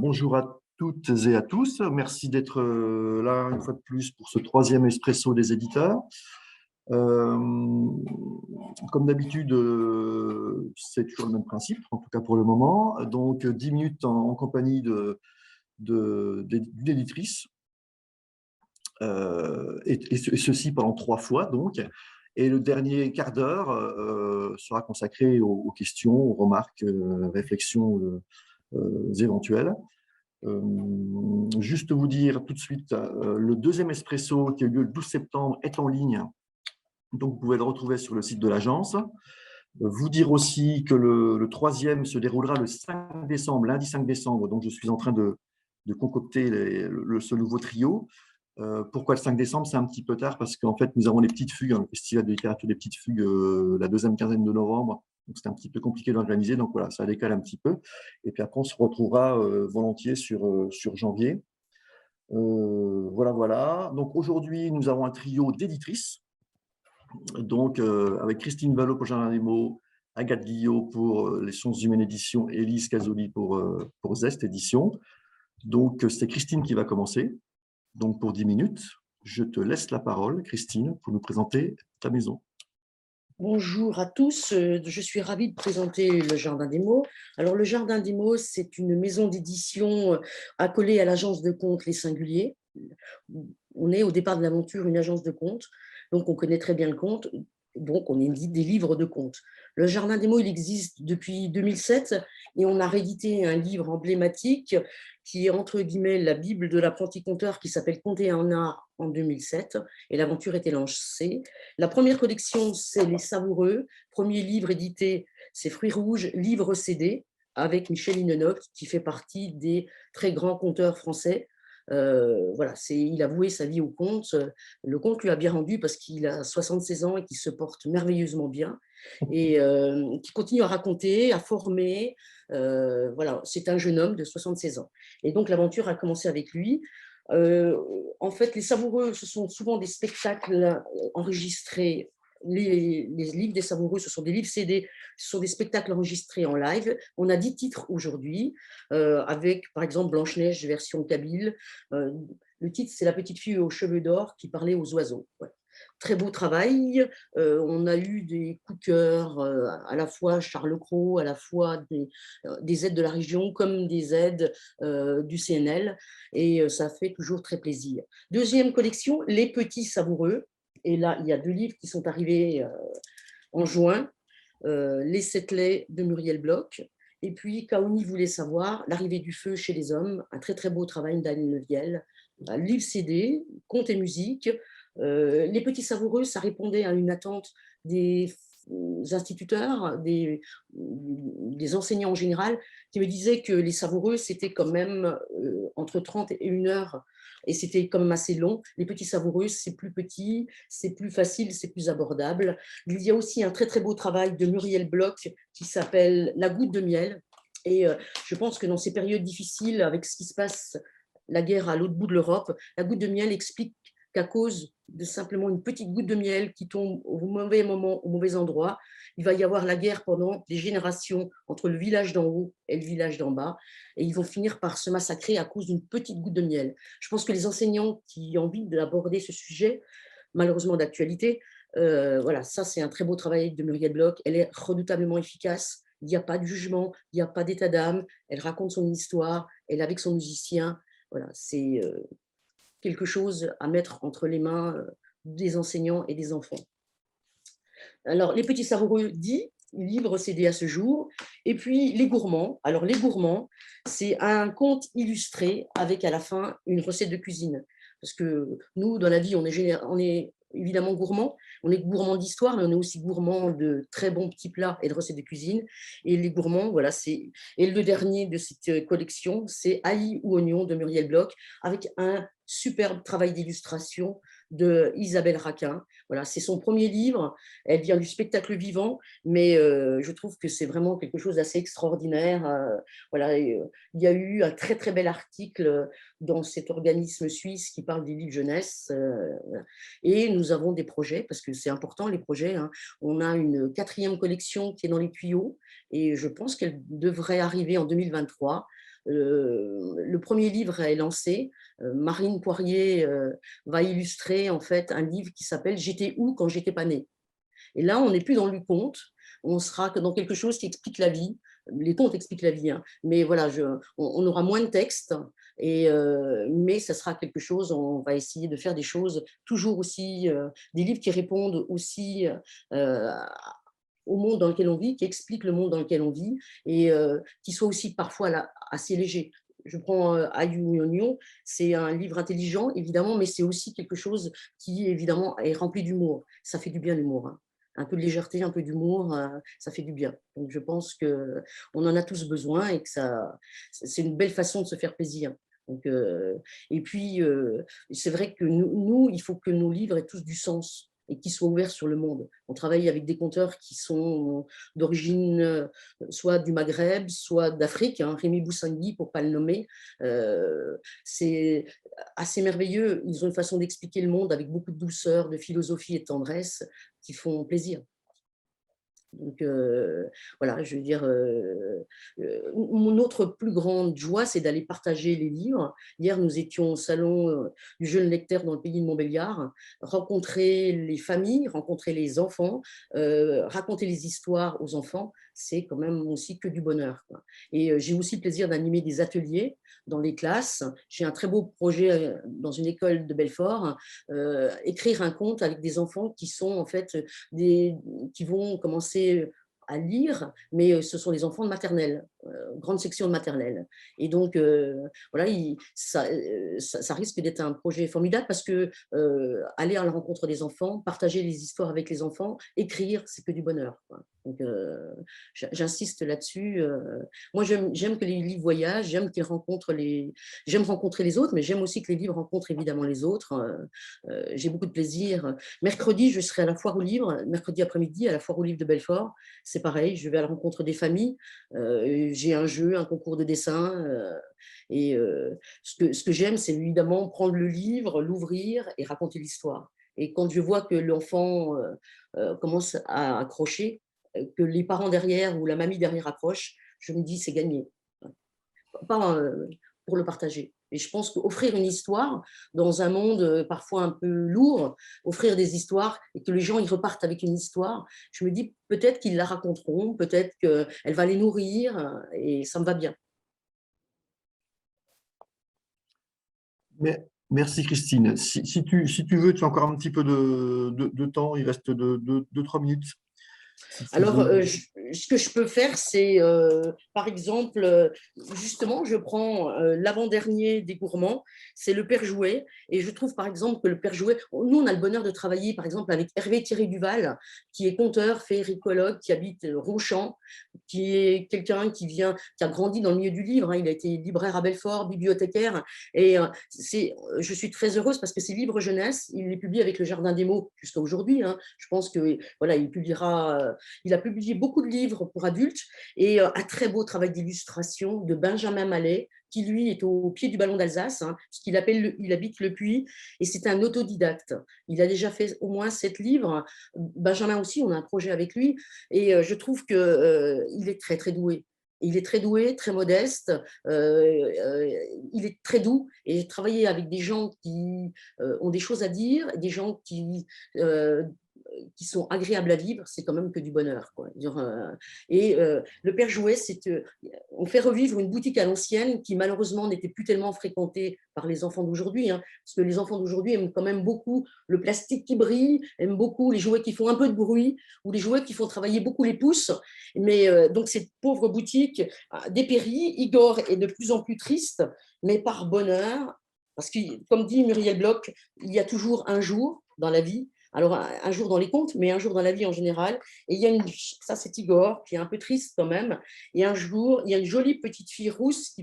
Bonjour à toutes et à tous. Merci d'être là une fois de plus pour ce troisième Espresso des éditeurs. Euh, Comme d'habitude, c'est toujours le même principe, en tout cas pour le moment. Donc, 10 minutes en compagnie d'une éditrice, et ceci pendant 3 fois. Donc. Et le dernier quart d'heure sera consacré aux questions, aux remarques, réflexions éventuelles. Juste vous dire tout de suite, le deuxième Espresso qui a eu lieu le 12 septembre est en ligne, donc vous pouvez le retrouver sur le site de l'agence. Vous dire aussi que le troisième se déroulera le 5 décembre, lundi 5 décembre, donc je suis en train de concocter ce nouveau trio. Pourquoi le 5 décembre? C'est un petit peu tard parce qu'en fait, nous avons les petites fugues, le Festival de littérature des petites fugues, la deuxième quinzaine de novembre. Donc, c'est un petit peu compliqué d'organiser. Donc, voilà, ça décale un petit peu. Et puis après, on se retrouvera volontiers sur janvier. Voilà, voilà. Donc, aujourd'hui, nous avons un trio d'éditrices. Donc, avec Christine Vallot pour Jardin des mots, Agathe Guillot pour Les Sciences humaines édition, et Élise Casoli pour Zest édition. Donc, c'est Christine qui va commencer. Donc, pour 10 minutes, je te laisse la parole, Christine, pour nous présenter ta maison. Bonjour à tous, je suis ravie de présenter le Jardin des mots. Alors, le Jardin des mots, c'est une maison d'édition accolée à l'agence de contes Les Singuliers. On est au départ de l'aventure une agence de contes, donc on connaît très bien le conte, donc on édite des livres de contes. Le Jardin des mots, il existe depuis 2007 et on a réédité un livre emblématique qui est entre guillemets la Bible de l'apprenti conteur qui s'appelle Conter en art en 2007 et l'aventure était lancée. La première collection, c'est Les Savoureux. Premier livre édité, c'est Fruits rouges, livre CD avec Michel Hinenock qui fait partie des très grands conteurs français. Voilà, il a voué sa vie au conte. Le conte lui a bien rendu parce qu'il a 76 ans et qu'il se porte merveilleusement bien et qui continue à raconter, à former. Voilà, c'est un jeune homme de 76 ans. Et donc l'aventure a commencé avec lui. En fait, les savoureux, ce sont souvent des spectacles enregistrés. Les livres des savoureux, ce sont des livres CD, ce sont des spectacles enregistrés en live. On a 10 titres aujourd'hui, avec par exemple Blanche-Neige version kabyle. Le titre, c'est La petite fille aux cheveux d'or qui parlait aux oiseaux. Ouais. Très beau travail. On a eu des coups de cœur, à la fois Charles Cros, à la fois des aides de la région comme des aides du CNL. Et ça fait toujours très plaisir. Deuxième collection, Les Petits Savoureux. Et là, il y a 2 livres qui sont arrivés en juin. Les 7 laits de Muriel Bloch. Et puis, Kaouni voulait savoir, L'arrivée du feu chez les hommes, un très très beau travail d'Anne Neviel. Livre CD, contes et musique. Les Petits Savoureux, ça répondait à une attente des instituteurs, des enseignants en général, qui me disaient que les savoureux, c'était quand même entre 30 et 1 heure, et c'était quand même assez long. Les petits savoureux, c'est plus petit, c'est plus facile, c'est plus abordable. Il y a aussi un très très beau travail de Muriel Bloch qui s'appelle La goutte de miel, et je pense que dans ces périodes difficiles, avec ce qui se passe, la guerre à l'autre bout de l'Europe, La goutte de miel explique qu'à cause de simplement une petite goutte de miel qui tombe au mauvais moment, au mauvais endroit, il va y avoir la guerre pendant des générations entre le village d'en haut et le village d'en bas, et ils vont finir par se massacrer à cause d'une petite goutte de miel. Je pense que les enseignants qui ont envie d'aborder ce sujet, malheureusement d'actualité, voilà, ça c'est un très beau travail de Muriel Bloch, elle est redoutablement efficace, il n'y a pas de jugement, il n'y a pas d'état d'âme, elle raconte son histoire, elle est avec son musicien, voilà, c'est quelque chose à mettre entre les mains des enseignants et des enfants. Alors, Les Petits Savoureux dit, livre CD à ce jour. Et puis, Les Gourmands. Alors, Les Gourmands, c'est un conte illustré avec à la fin une recette de cuisine. Parce que nous, dans la vie, on est évidemment gourmand. On est gourmand d'histoire, mais on est aussi gourmand de très bons petits plats et de recettes de cuisine. Et Les Gourmands, voilà, c'est. Et le dernier de cette collection, c'est Ail ou oignon de Muriel Bloch, avec un superbe travail d'illustration de Isabelle Raquin. Voilà, c'est son premier livre. Elle vient du spectacle vivant, mais je trouve que c'est vraiment quelque chose d'assez extraordinaire. Voilà, il y a eu un très très bel article dans cet organisme suisse qui parle des livres jeunesse. Voilà. Et nous avons des projets, parce que c'est important les projets, hein. On a une 4e collection qui est dans les tuyaux et je pense qu'elle devrait arriver en 2023. Le premier livre est lancé. Marine Poirier va illustrer en fait un livre qui s'appelle J'étais où quand j'étais pas née. Et là, on n'est plus dans le conte, on sera dans quelque chose qui explique la vie. Les contes expliquent la vie, hein. Mais voilà, on aura moins de texte, mais ça sera quelque chose, on va essayer de faire des choses toujours aussi, des livres qui répondent aussi euh, au monde dans lequel on vit, qui expliquent le monde dans lequel on vit, et qui soient aussi parfois là, assez légers. Je prends Ayu Oignon, c'est un livre intelligent, évidemment, mais c'est aussi quelque chose qui, évidemment, est rempli d'humour. Ça fait du bien, l'humour, hein. Un peu de légèreté, un peu d'humour, ça fait du bien. Donc, je pense qu'on en a tous besoin et que c'est une belle façon de se faire plaisir. Donc, et puis, c'est vrai que nous, il faut que nos livres aient tous du sens et qu'ils soient ouverts sur le monde. On travaille avec des conteurs qui sont d'origine soit du Maghreb, soit d'Afrique, hein, Rémi Boussangui, pour ne pas le nommer. C'est assez merveilleux. Ils ont une façon d'expliquer le monde avec beaucoup de douceur, de philosophie et de tendresse qui font plaisir. Donc voilà, je veux dire, mon autre plus grande joie, c'est d'aller partager les livres. Hier, nous étions au salon du jeune lecteur dans le pays de Montbéliard, rencontrer les familles, rencontrer les enfants, raconter les histoires aux enfants, c'est quand même aussi que du bonheur, quoi. Et j'ai aussi le plaisir d'animer des ateliers dans les classes. J'ai un très beau projet dans une école de Belfort, écrire un conte avec des enfants qui sont en fait qui vont commencer à lire, mais ce sont les enfants de maternelle, grande section de maternelle. Et donc, voilà, ça risque d'être un projet formidable parce que aller à la rencontre des enfants, partager les histoires avec les enfants, écrire, c'est que du bonheur, quoi. Donc, j'insiste là-dessus. Moi, j'aime que les livres voyagent, j'aime rencontrer les autres, mais j'aime aussi que les livres rencontrent évidemment les autres. J'ai beaucoup de plaisir. Mercredi, je serai à la Foire aux Livres, mercredi après-midi, à la Foire aux Livres de Belfort. C'est pareil, je vais à la rencontre des familles. J'ai un jeu, un concours de dessin. Et ce que j'aime, c'est évidemment prendre le livre, l'ouvrir et raconter l'histoire. Et quand je vois que l'enfant commence à accrocher, que les parents derrière ou la mamie derrière accroche, je me dis c'est gagné. Pas pour le partager. Et je pense qu'offrir une histoire dans un monde parfois un peu lourd, offrir des histoires et que les gens y repartent avec une histoire, je me dis peut-être qu'ils la raconteront, peut-être qu'elle va les nourrir et ça me va bien. Mais, merci Christine. Si tu veux, tu as encore un petit peu de temps, il reste 2-3 minutes. Si tu Alors, veux. ce que je peux faire, c'est, par exemple, justement, je prends l'avant-dernier des gourmands, c'est le Père Jouet, et je trouve, par exemple, que le Père Jouet, nous, on a le bonheur de travailler, par exemple, avec Hervé Thierry-Duval, qui est conteur, féericologue, qui habite Ronchamp, qui est quelqu'un qui a grandi dans le milieu du livre, hein. Il a été libraire à Belfort, bibliothécaire, et je suis très heureuse parce que ses livres jeunesse, il les publie avec le Jardin des mots jusqu'à aujourd'hui, hein. Je pense que voilà, il a publié beaucoup de livres pour adultes et un très beau travail d'illustration de Benjamin Mallet, qui lui est au pied du ballon d'Alsace, hein, parce qu'il habite le Puy, et c'est un autodidacte. Il a déjà fait au moins 7 livres. Benjamin aussi, on a un projet avec lui, et je trouve qu'il est très très doué. Il est très doué, très modeste, il est très doux, et travailler avec des gens qui ont des choses à dire, des gens qui sont agréables à vivre, c'est quand même que du bonheur, quoi. Et le Père Jouet, on fait revivre une boutique à l'ancienne qui malheureusement n'était plus tellement fréquentée par les enfants d'aujourd'hui, hein, parce que les enfants d'aujourd'hui aiment quand même beaucoup le plastique qui brille, aiment beaucoup les jouets qui font un peu de bruit ou les jouets qui font travailler beaucoup les pouces. Mais donc cette pauvre boutique dépérit. Igor est de plus en plus triste, mais par bonheur, parce que comme dit Muriel Bloch, il y a toujours un jour dans la vie. Alors, un jour dans les contes, mais un jour dans la vie en général. Et il y a ça c'est Igor, qui est un peu triste quand même. Et un jour, il y a une jolie petite fille rousse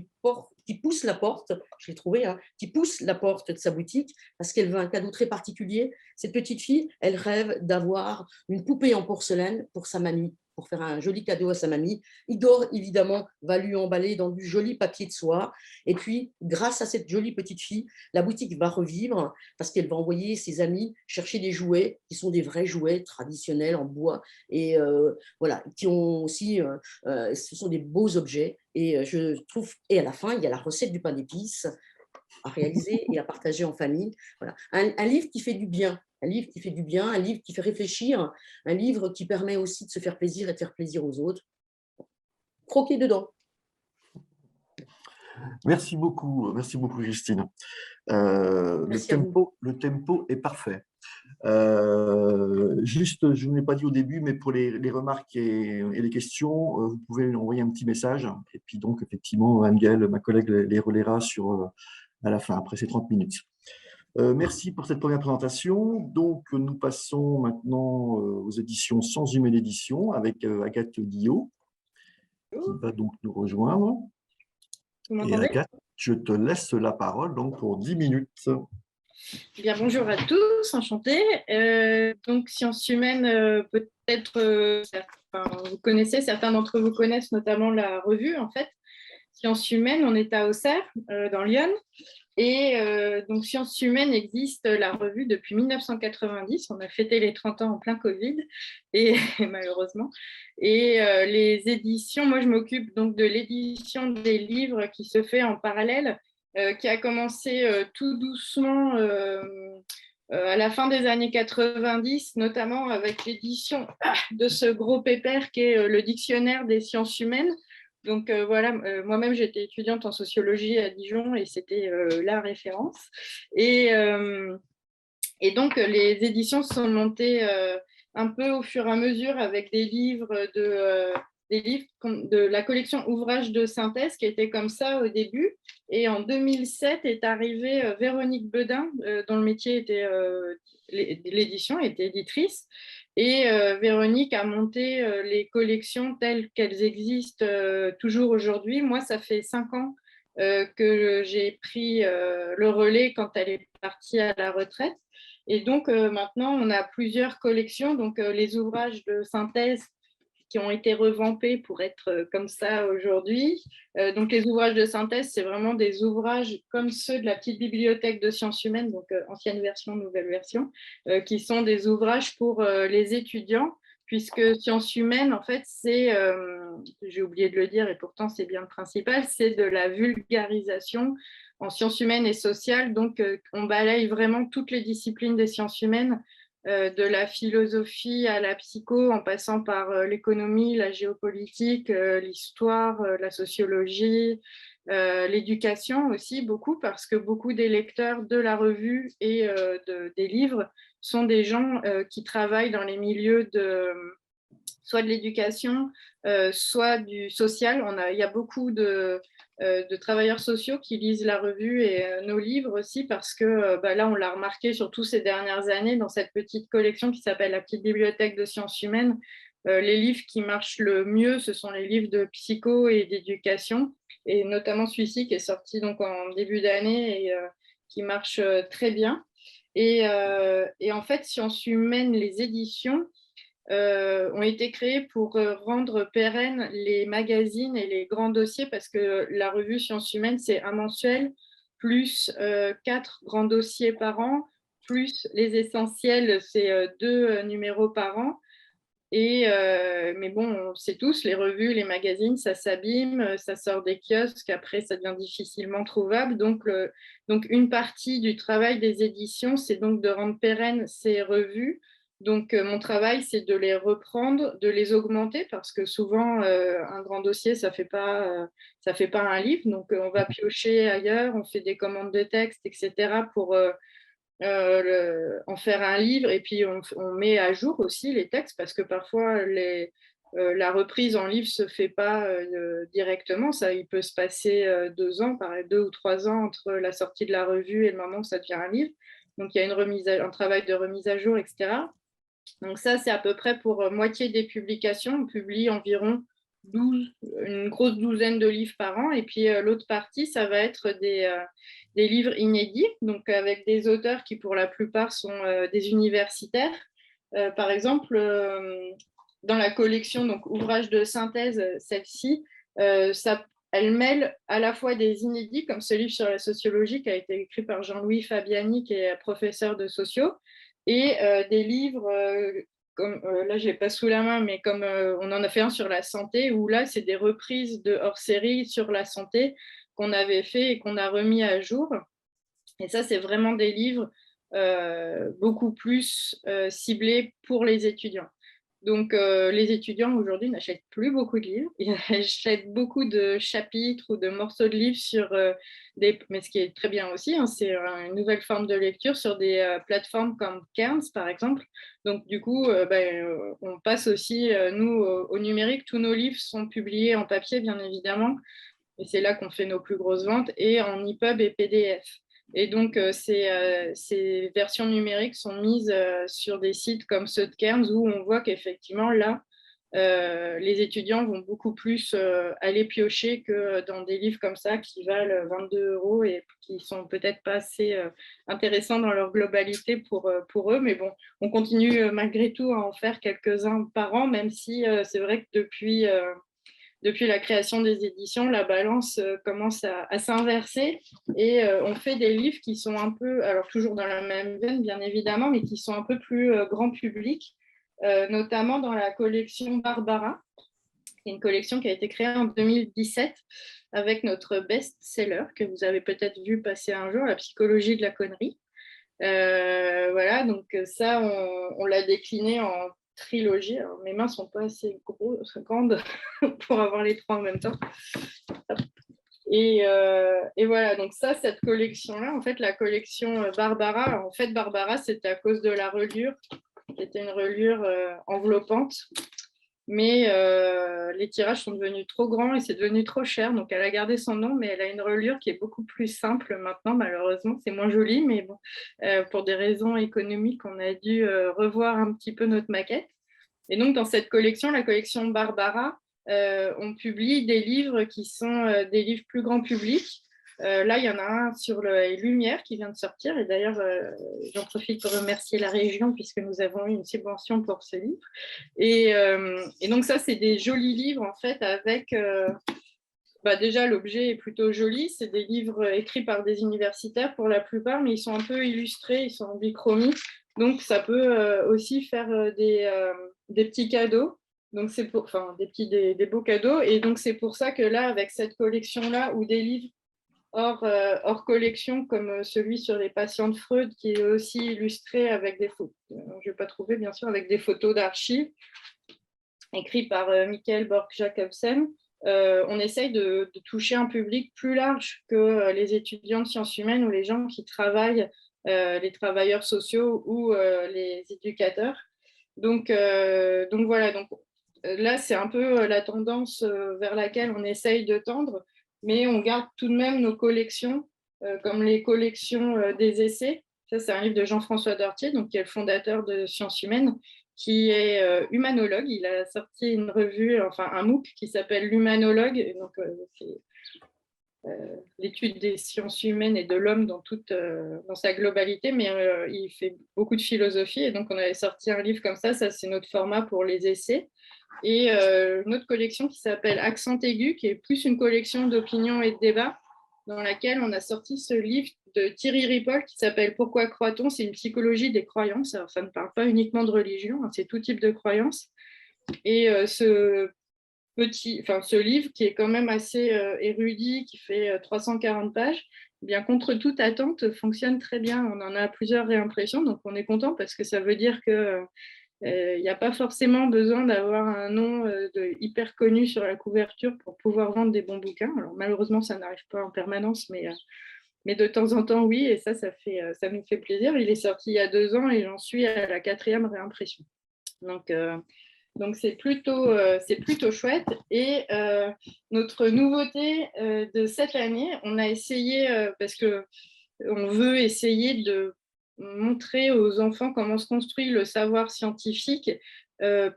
qui pousse la porte, je l'ai trouvée, hein, qui pousse la porte de sa boutique parce qu'elle veut un cadeau très particulier. Cette petite fille, elle rêve d'avoir une poupée en porcelaine pour sa mamie, pour faire un joli cadeau à sa mamie. Igor, évidemment, va lui emballer dans du joli papier de soie. Et puis, grâce à cette jolie petite fille, la boutique va revivre parce qu'elle va envoyer ses amis chercher des jouets qui sont des vrais jouets traditionnels en bois et voilà, qui ont aussi, ce sont des beaux objets. Et je trouve, et à la fin, il y a la recette du pain d'épices à réaliser et à partager en famille. Voilà. Un livre qui fait du bien, un livre qui fait du bien, un livre qui fait réfléchir, un livre qui permet aussi de se faire plaisir et de faire plaisir aux autres. Croquer dedans. Merci beaucoup, Christine. Merci à vous. Le tempo est parfait. Juste, je ne l'ai pas dit au début, mais pour les remarques et les questions, vous pouvez envoyer un petit message. Et puis donc, effectivement, Anne-Gaëlle, ma collègue, les relaiera à la fin, après ces 30 minutes. Merci pour cette première présentation. Donc, nous passons maintenant aux éditions Sans Humaine Édition avec Agathe Guillot, qui va donc nous rejoindre. Vous Et m'entendez? Agathe, je te laisse la parole donc, pour 10 minutes. Bien, bonjour à tous, enchantée. Donc, sciences humaines, peut-être, vous connaissez, certains d'entre vous connaissent notamment la revue, en fait. Sciences humaines, on est à Auxerre, dans Lyon. Et donc, Sciences humaines existe, la revue, depuis 1990. On a fêté les 30 ans en plein Covid, et malheureusement. Et les éditions, moi, je m'occupe donc de l'édition des livres qui se fait en parallèle, qui a commencé tout doucement à la fin des années 90, notamment avec l'édition de ce gros pépère qui est le dictionnaire des sciences humaines. Donc voilà, moi-même j'étais étudiante en sociologie à Dijon et c'était la référence. Et donc les éditions sont montées un peu au fur et à mesure avec des livres de la collection Ouvrages de synthèse qui était comme ça au début. Et en 2007 est arrivée Véronique Bedin, dont le métier était l'édition, était éditrice. Et Véronique a monté les collections telles qu'elles existent toujours aujourd'hui. Moi, ça fait 5 ans que j'ai pris le relais quand elle est partie à la retraite. Et donc, maintenant, on a plusieurs collections. Donc, les ouvrages de synthèse qui ont été revampés pour être comme ça aujourd'hui. Donc, les ouvrages de synthèse, c'est vraiment des ouvrages comme ceux de la petite bibliothèque de sciences humaines, donc ancienne version, nouvelle version, qui sont des ouvrages pour les étudiants, puisque sciences humaines, en fait, j'ai oublié de le dire et pourtant c'est bien le principal, c'est de la vulgarisation en sciences humaines et sociales. Donc, on balaye vraiment toutes les disciplines des sciences humaines, de la philosophie à la psycho, en passant par l'économie, la géopolitique, l'histoire, la sociologie, l'éducation aussi, beaucoup, parce que beaucoup des lecteurs de la revue et des livres sont des gens qui travaillent dans les milieux soit de l'éducation, soit du social. Il y a beaucoup de travailleurs sociaux qui lisent la revue et nos livres aussi, parce que là, on l'a remarqué surtout ces dernières années dans cette petite collection qui s'appelle la petite bibliothèque de sciences humaines. Les livres qui marchent le mieux, ce sont les livres de psycho et d'éducation, et notamment celui-ci qui est sorti donc en début d'année et qui marche très bien. Et en fait, Sciences humaines, les éditions ont été créés pour rendre pérennes les magazines et les grands dossiers, parce que la revue Sciences humaines, c'est un mensuel, plus 4 grands dossiers par an, plus les essentiels, c'est 2 numéros par an. Mais bon, on sait tous, les revues, les magazines, ça s'abîme, ça sort des kiosques, après ça devient difficilement trouvable. Donc une partie du travail des éditions, c'est donc de rendre pérennes ces revues. Donc mon travail, c'est de les reprendre, de les augmenter, parce que souvent un grand dossier, ça fait pas un livre. Donc on va piocher ailleurs, on fait des commandes de texte, etc. pour en faire un livre, et puis on met à jour aussi les textes, parce que parfois la reprise en livre se fait pas directement. Ça, il peut se passer 2 ans, 2 ou 3 ans entre la sortie de la revue et le moment où ça devient un livre. Donc, il y a un travail de remise à jour, etc. Donc ça, c'est à peu près pour moitié des publications. On publie environ une grosse douzaine de livres par an. Et puis l'autre partie, ça va être des livres inédits, donc avec des auteurs qui, pour la plupart, sont des universitaires. Par exemple, dans la collection donc ouvrages de synthèse, celle-ci, elle mêle à la fois des inédits, comme ce livre sur la sociologie qui a été écrit par Jean-Louis Fabiani, qui est professeur de sociaux, et des livres, comme là je ne l'ai pas sous la main, mais comme on en a fait un sur la santé, où là c'est des reprises de hors-série sur la santé qu'on avait fait et qu'on a remis à jour. Et ça, c'est vraiment des livres beaucoup plus ciblés pour les étudiants. Donc, les étudiants aujourd'hui n'achètent plus beaucoup de livres, ils achètent beaucoup de chapitres ou de morceaux de livres sur mais ce qui est très bien aussi, hein, c'est une nouvelle forme de lecture sur des plateformes comme Cairns, par exemple. Donc, du coup, on passe aussi, nous, au numérique. Tous nos livres sont publiés en papier, bien évidemment, et c'est là qu'on fait nos plus grosses ventes, et en EPUB et PDF. Et donc, ces versions numériques sont mises sur des sites comme ceux de Cairns, où on voit qu'effectivement, là, les étudiants vont beaucoup plus aller piocher que dans des livres comme ça qui valent 22 € et qui sont peut-être pas assez intéressants dans leur globalité pour eux. Mais bon, on continue malgré tout à en faire quelques-uns par an, même si c'est vrai que depuis la création des éditions, la balance commence à s'inverser et on fait des livres qui sont un peu, alors toujours dans la même veine bien évidemment, mais qui sont un peu plus grand public, notamment dans la collection Barbara, une collection qui a été créée en 2017 avec notre best-seller que vous avez peut-être vu passer un jour, La psychologie de la connerie. Voilà, donc ça, on l'a décliné en trilogie. Alors, mes mains ne sont pas assez grandes pour avoir les trois en même temps. Et voilà, donc ça, cette collection-là, en fait, la collection Barbara, en fait, Barbara, c'était à cause de la reliure, qui était une reliure enveloppante. Mais les tirages sont devenus trop grands et c'est devenu trop cher. Donc, elle a gardé son nom, mais elle a une reliure qui est beaucoup plus simple maintenant. Malheureusement, c'est moins joli, mais bon, pour des raisons économiques, on a dû revoir un petit peu notre maquette. Et donc, dans cette collection, la collection Barbara, on publie des livres qui sont des livres plus grand public. Là, il y en a un sur les Lumières qui vient de sortir. Et d'ailleurs, j'en profite pour remercier la région puisque nous avons eu une subvention pour ce livre. Et donc, ça, c'est des jolis livres, en fait, avec... déjà, l'objet est plutôt joli. C'est des livres écrits par des universitaires pour la plupart, mais ils sont un peu illustrés, ils sont en bichromie. Donc, ça peut aussi faire des petits cadeaux. Donc, c'est pour, enfin, des beaux cadeaux. Et donc, c'est pour ça que là, avec cette collection-là, ou des livres hors collection, comme celui sur les patients de Freud, qui est aussi illustré avec des photos, je vais pas trouver, bien sûr, avec des photos d'archives, écrits par Michael Borg-Jacobsen. On essaye de toucher un public plus large que les étudiants de sciences humaines ou les gens qui travaillent, les travailleurs sociaux ou les éducateurs. Donc voilà, donc, là, c'est un peu la tendance vers laquelle on essaye de tendre, mais on garde tout de même nos collections, comme les collections des essais. Ça, c'est un livre de Jean-François Dortier, donc, qui est le fondateur de Sciences Humaines, qui est humanologue. Il a sorti une revue, enfin un MOOC qui s'appelle l'Humanologue. Donc, c'est l'étude des sciences humaines et de l'homme dans sa globalité, mais il fait beaucoup de philosophie. Et donc, on avait sorti un livre comme ça c'est notre format pour les essais. Et une autre collection qui s'appelle Accent aigu, qui est plus une collection d'opinions et de débats, dans laquelle on a sorti ce livre de Thierry Ripoll qui s'appelle Pourquoi croit-on ? C'est une psychologie des croyances. Alors, ça ne parle pas uniquement de religion, hein, c'est tout type de croyances. Et ce livre qui est quand même assez érudit, qui fait 340 pages, eh bien, contre toute attente, fonctionne très bien. On en a plusieurs réimpressions, donc on est content parce que ça veut dire que il n'y a pas forcément besoin d'avoir un nom hyper connu sur la couverture pour pouvoir vendre des bons bouquins. Alors, malheureusement, ça n'arrive pas en permanence, mais de temps en temps, oui, et ça nous fait plaisir. Il est sorti il y a 2 ans et j'en suis à la 4e réimpression. Donc c'est plutôt chouette. Et notre nouveauté de cette année, on a essayé, parce qu'on veut essayer de montrer aux enfants comment se construit le savoir scientifique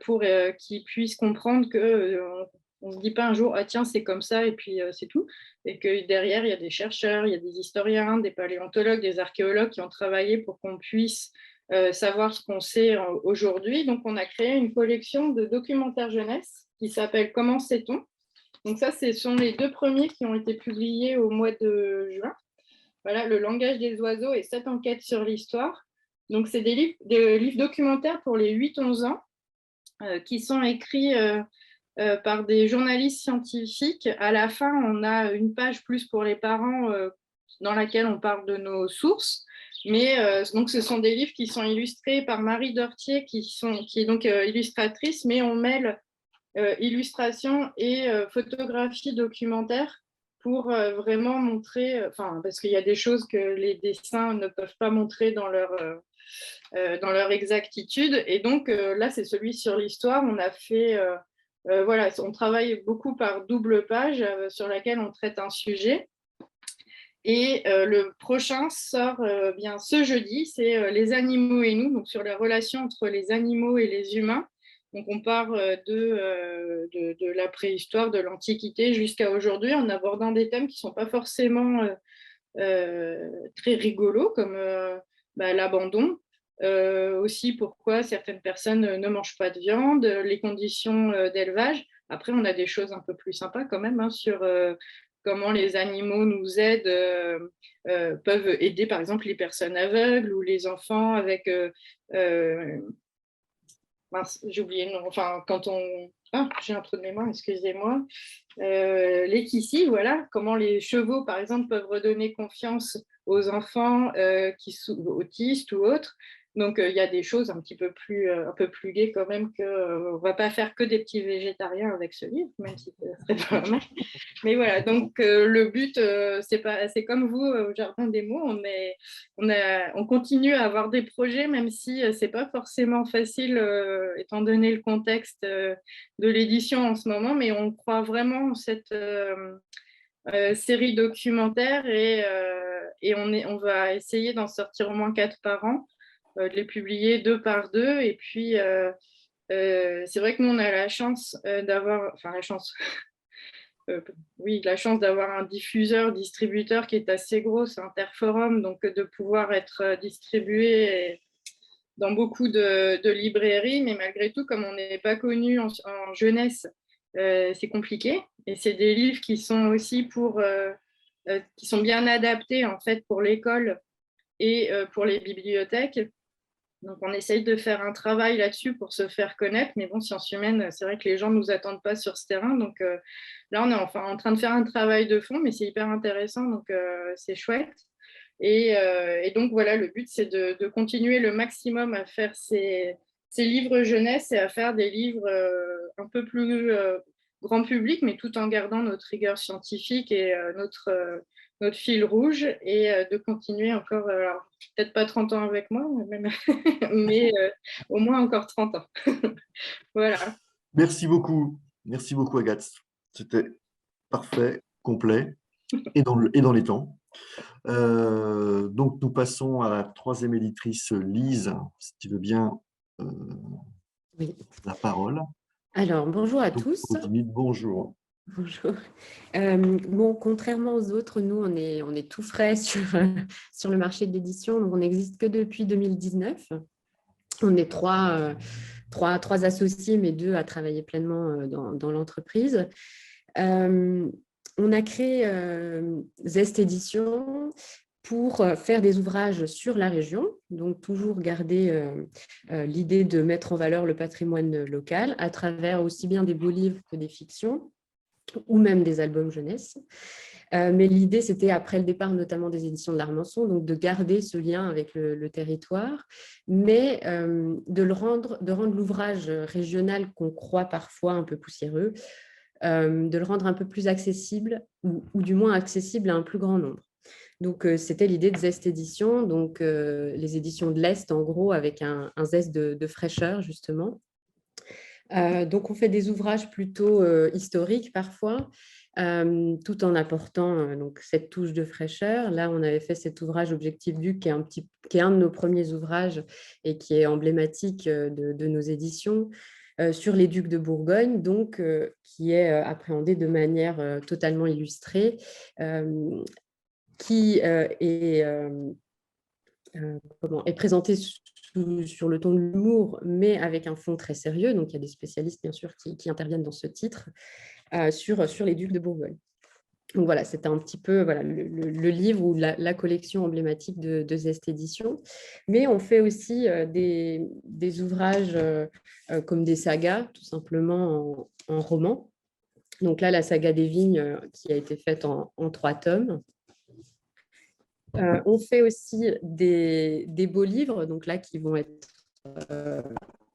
pour qu'ils puissent comprendre que on ne se dit pas un jour, ah tiens, c'est comme ça, et puis c'est tout. Et que derrière, il y a des chercheurs, il y a des historiens, des paléontologues, des archéologues qui ont travaillé pour qu'on puisse savoir ce qu'on sait aujourd'hui. Donc, on a créé une collection de documentaires jeunesse qui s'appelle Comment sait-on? Donc ça, ce sont les 2 premiers qui ont été publiés au mois de juin. Voilà, Le langage des oiseaux et 7 enquêtes sur l'histoire. Donc, c'est des livres documentaires pour les 8-11 ans qui sont écrits par des journalistes scientifiques. À la fin, on a une page plus pour les parents dans laquelle on parle de nos sources. Mais donc, ce sont des livres qui sont illustrés par Marie Dortier, qui est donc illustratrice, mais on mêle illustration et photographie documentaire pour vraiment montrer, parce qu'il y a des choses que les dessins ne peuvent pas montrer dans leur exactitude. Et donc, là, c'est celui sur l'histoire. On a fait... voilà, on travaille beaucoup par double page sur laquelle on traite un sujet. Et le prochain sort bien ce jeudi, c'est Les animaux et nous, donc sur les relations entre les animaux et les humains. Donc on part de la préhistoire, de l'Antiquité jusqu'à aujourd'hui, en abordant des thèmes qui ne sont pas forcément très rigolos, comme l'abandon. Aussi pourquoi certaines personnes ne mangent pas de viande, les conditions d'élevage. Après, on a des choses un peu plus sympas quand même sur comment les animaux nous aident, peuvent aider par exemple les personnes aveugles ou les enfants avec... j'ai oublié le nom. Enfin, quand on... Ah, j'ai un trou de mémoire, excusez-moi. L'équicie, voilà. Comment les chevaux, par exemple, peuvent redonner confiance aux enfants qui sont autistes ou autres. Donc, il y a des choses un peu plus gaies quand même. On ne va pas faire que des petits végétariens avec ce livre, même si ce serait pas mal. Mais voilà, donc le but, c'est comme vous au Jardin des mots, on continue à avoir des projets, même si ce n'est pas forcément facile, étant donné le contexte de l'édition en ce moment, mais on croit vraiment en cette série documentaire et on va essayer d'en sortir au moins 4 par an, de les publier 2 par 2. Et puis, c'est vrai que nous, on a la chance d'avoir... Enfin, la chance... oui, la chance d'avoir un distributeur qui est assez gros, c'est Interforum, donc de pouvoir être distribué dans beaucoup de librairies, mais malgré tout, comme on n'est pas connu en jeunesse, c'est compliqué. Et c'est des livres qui sont aussi qui sont bien adaptés en fait pour l'école et pour les bibliothèques. Donc, on essaye de faire un travail là-dessus pour se faire connaître. Mais bon, sciences humaines, c'est vrai que les gens ne nous attendent pas sur ce terrain. Donc, là, on est en train de faire un travail de fond, mais c'est hyper intéressant. Donc, c'est chouette. Et donc, voilà, le but, c'est de continuer le maximum à faire ces livres jeunesse et à faire des livres un peu plus grand public, mais tout en gardant notre rigueur scientifique et notre fil rouge, et de continuer encore, alors, peut-être pas 30 ans avec moi, mais au moins encore 30 ans. Voilà. Merci beaucoup Agathe. C'était parfait, complet et dans les temps. Donc, nous passons à la 3e éditrice, Lise, si tu veux bien Oui. la parole. Alors, bonjour à Donc, tous. Bonjour. Bonjour. Bon, contrairement aux autres, nous, on est tout frais sur le marché de l'édition. Donc, on n'existe que depuis 2019. On est trois associés, mais 2 à travailler pleinement dans l'entreprise. On a créé Zest Édition pour faire des ouvrages sur la région, donc toujours garder l'idée de mettre en valeur le patrimoine local à travers aussi bien des beaux livres que des fictions ou même des albums jeunesse. Mais l'idée, c'était après le départ notamment des éditions de l'Armançon, donc de garder ce lien avec le territoire, mais de rendre l'ouvrage régional qu'on croit parfois un peu poussiéreux, de le rendre un peu plus accessible ou du moins accessible à un plus grand nombre. Donc, c'était l'idée de Zest Édition, donc les éditions de l'Est, en gros, avec un zeste de fraîcheur, justement. Donc, on fait des ouvrages plutôt historiques parfois, tout en apportant donc, cette touche de fraîcheur. Là, on avait fait cet ouvrage Objectif Duc, qui est un de nos premiers ouvrages et qui est emblématique de nos éditions, sur les ducs de Bourgogne, donc, qui est appréhendé de manière totalement illustrée, qui est présenté sur le ton de l'humour, mais avec un fond très sérieux. Donc, il y a des spécialistes, bien sûr, qui interviennent dans ce titre sur les ducs de Bourgogne. Donc, voilà, c'était un petit peu le livre ou la collection emblématique de Zest Éditions. Mais on fait aussi des ouvrages comme des sagas, tout simplement en roman. Donc là, la saga des vignes qui a été faite en 3 tomes. On fait aussi des beaux livres, donc là, qui vont être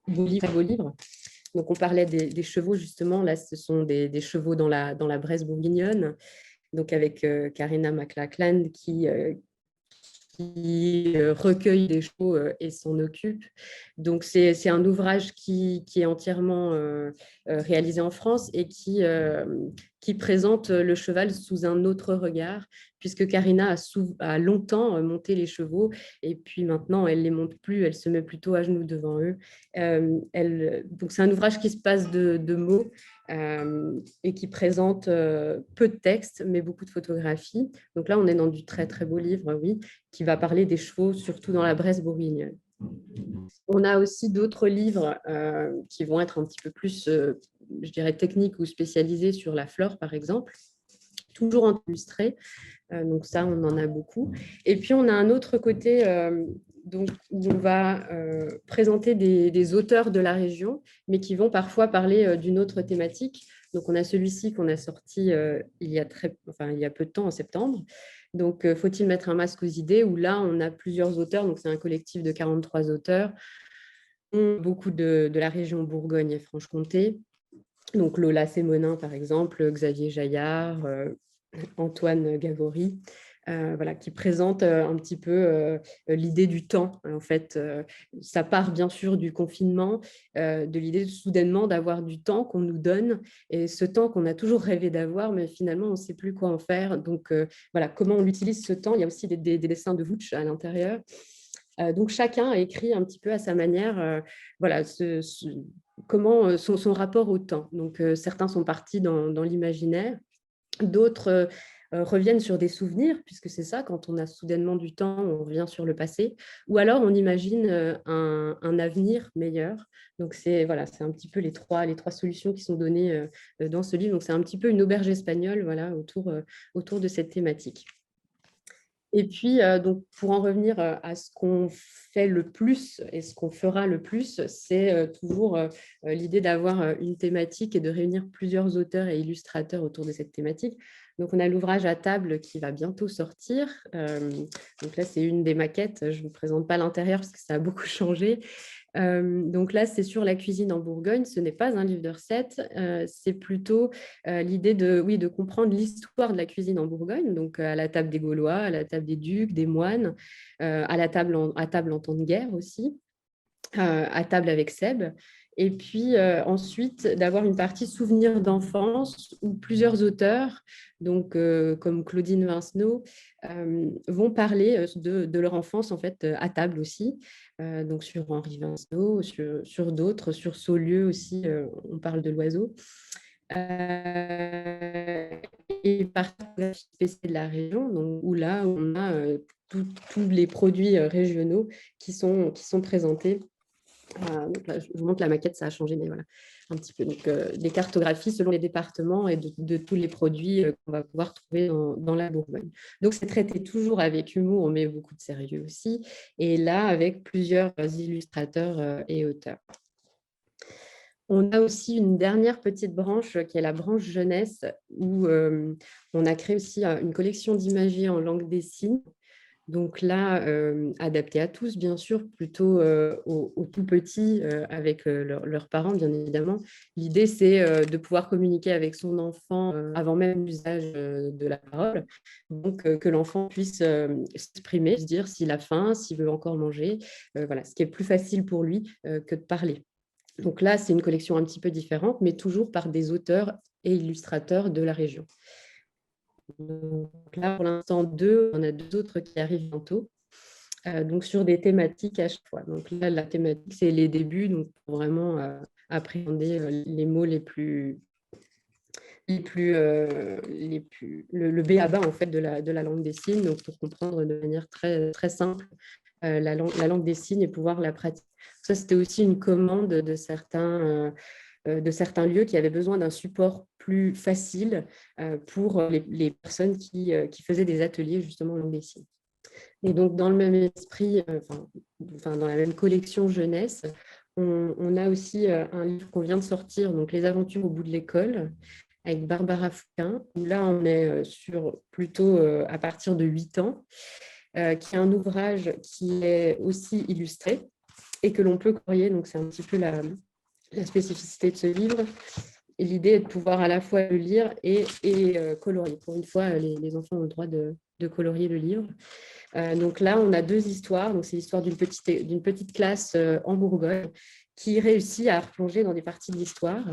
beaux livres. Donc, on parlait des chevaux, justement. Là, ce sont des chevaux dans la Bresse bourguignonne, donc avec Karina McLachlan qui recueille des chevaux et s'en occupe. Donc, c'est un ouvrage qui est entièrement réalisé en France et qui présente le cheval sous un autre regard, puisque Karina a longtemps monté les chevaux et puis maintenant, elle ne les monte plus, elle se met plutôt à genoux devant eux. Donc, c'est un ouvrage qui se passe de mots et qui présente peu de texte, mais beaucoup de photographies. Donc là, on est dans du très, très beau livre, oui, qui va parler des chevaux, surtout dans la Bresse bourguignonne. On a aussi d'autres livres qui vont être un petit peu plus, je dirais, techniques ou spécialisés sur la flore, par exemple, toujours en illustré. Donc ça, on en a beaucoup. Et puis, on a un autre côté donc, où on va présenter des auteurs de la région, mais qui vont parfois parler d'une autre thématique. Donc, on a celui-ci qu'on a sorti il y a peu de temps, en septembre. Donc, faut-il mettre un masque aux idées, où là, on a plusieurs auteurs. Donc, c'est un collectif de 43 auteurs, beaucoup de la région Bourgogne et Franche-Comté. Donc, Lola Sémonin, par exemple, Xavier Jaillard, Antoine Gavory, qui présente un petit peu l'idée du temps. En fait, ça part bien sûr du confinement, de l'idée soudainement d'avoir du temps qu'on nous donne, et ce temps qu'on a toujours rêvé d'avoir, mais finalement, on ne sait plus quoi en faire. Donc, comment on utilise ce temps. Il y a aussi des dessins de Vouch à l'intérieur. Donc, chacun a écrit un petit peu à sa manière comment son rapport au temps. Donc, certains sont partis dans l'imaginaire, d'autres reviennent sur des souvenirs, puisque c'est ça, quand on a soudainement du temps, on revient sur le passé, ou alors on imagine un avenir meilleur. Donc, c'est un petit peu les trois solutions qui sont données dans ce livre. Donc, c'est un petit peu une auberge espagnole autour de cette thématique. Et puis, donc, pour en revenir à ce qu'on fait le plus et ce qu'on fera le plus, c'est toujours l'idée d'avoir une thématique et de réunir plusieurs auteurs et illustrateurs autour de cette thématique. Donc, on a l'ouvrage à table qui va bientôt sortir. Donc là, c'est une des maquettes. Je ne vous présente pas l'intérieur parce que ça a beaucoup changé. Donc là, c'est sur la cuisine en Bourgogne. Ce n'est pas un livre de recettes, c'est plutôt l'idée de comprendre l'histoire de la cuisine en Bourgogne, donc à la table des Gaulois, à la table des ducs, des moines, à table en temps de guerre aussi, à table avec Seb. Et puis ensuite, d'avoir une partie souvenirs d'enfance où plusieurs auteurs, donc comme Claudine Vincenot, vont parler de leur enfance en fait à table aussi. Donc sur Henri Vincenot, sur d'autres, sur Saulieu aussi, on parle de l'oiseau. Et partie spéciale de la région, donc, où là on a tous les produits régionaux qui sont présentés. Donc là, je vous montre la maquette, ça a changé, mais voilà, un petit peu. Donc, des cartographies selon les départements et de tous les produits qu'on va pouvoir trouver dans la Bourgogne. Donc, c'est traité toujours avec humour, on met beaucoup de sérieux aussi. Et là, avec plusieurs illustrateurs et auteurs. On a aussi une dernière petite branche qui est la branche jeunesse, où on a créé aussi une collection d'imagerie en langue des signes. Donc là, adapté à tous, bien sûr, plutôt aux tout petits, avec leurs parents, bien évidemment. L'idée, c'est de pouvoir communiquer avec son enfant avant même l'usage de la parole. Donc, que l'enfant puisse s'exprimer, se dire s'il a faim, s'il veut encore manger. Ce qui est plus facile pour lui que de parler. Donc là, c'est une collection un petit peu différente, mais toujours par des auteurs et illustrateurs de la région. Donc là, pour l'instant, on a 2 autres qui arrivent bientôt, donc sur des thématiques à chaque fois. Donc là, la thématique, c'est les débuts, donc pour vraiment appréhender les mots le b.a.-ba en fait de la langue des signes, donc pour comprendre de manière très, très simple la langue des signes et pouvoir la pratiquer. Ça, c'était aussi une commande de certains lieux qui avaient besoin d'un support plus facile pour les personnes qui faisaient des ateliers justement en langue des signes. Et donc, dans le même esprit, dans la même collection jeunesse, on a aussi un livre qu'on vient de sortir, donc Les aventures au bout de l'école, avec Barbara Fouquin, où là, on est plutôt à partir de 8 ans, qui est un ouvrage qui est aussi illustré et que l'on peut colorier. Donc, c'est un petit peu la spécificité de ce livre. Et l'idée est de pouvoir à la fois le lire et colorier. Pour une fois, les enfants ont le droit de colorier le livre. Donc là, on a 2 histoires. Donc, c'est l'histoire d'une petite classe en Bourgogne qui réussit à replonger dans des parties de l'histoire.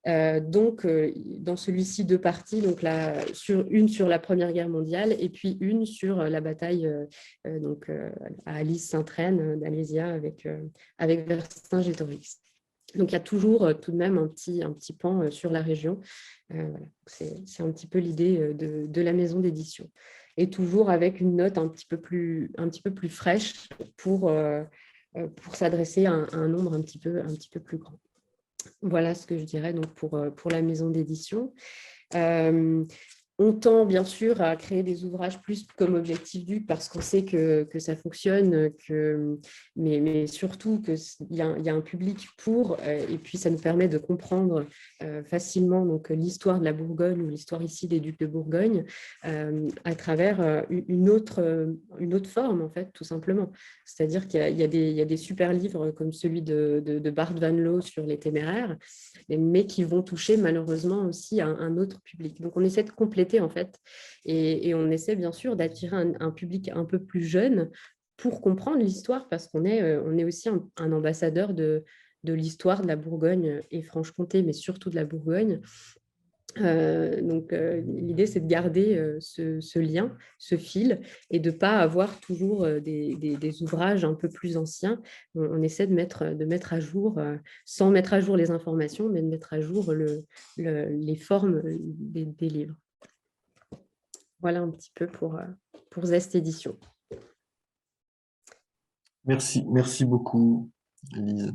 Dans celui-ci, 2 parties, donc une sur la Première Guerre mondiale et puis une sur la bataille à Alice-Sainte-Reine d'Alésia avec Vercingétorix. Donc, il y a toujours tout de même un petit pan sur la région. Voilà. C'est un petit peu l'idée de la maison d'édition. Et toujours avec une note un petit peu plus fraîche pour s'adresser à un nombre un petit peu plus grand. Voilà ce que je dirais donc pour la maison d'édition. On tend bien sûr à créer des ouvrages plus comme objectif du parce qu'on sait que ça fonctionne, mais surtout qu'il y a un public pour, et puis ça nous permet de comprendre facilement donc, l'histoire de la Bourgogne ou l'histoire ici des Ducs de Bourgogne à travers une autre forme, en fait, tout simplement. C'est-à-dire qu'il y a des super livres comme celui de Bart Van Loo sur les téméraires, mais qui vont toucher malheureusement aussi un autre public. Donc, on essaie de compléter en fait, et on essaie bien sûr d'attirer un public un peu plus jeune pour comprendre l'histoire, parce qu'on est aussi un ambassadeur de l'histoire de la Bourgogne et Franche-Comté, mais surtout de la Bourgogne. L'idée, c'est de garder ce lien, ce fil, et de ne pas avoir toujours des ouvrages un peu plus anciens. On essaie de mettre à jour, sans mettre à jour les informations, mais de mettre à jour les formes des livres. Voilà un petit peu pour Zest Édition. Merci beaucoup, Élise.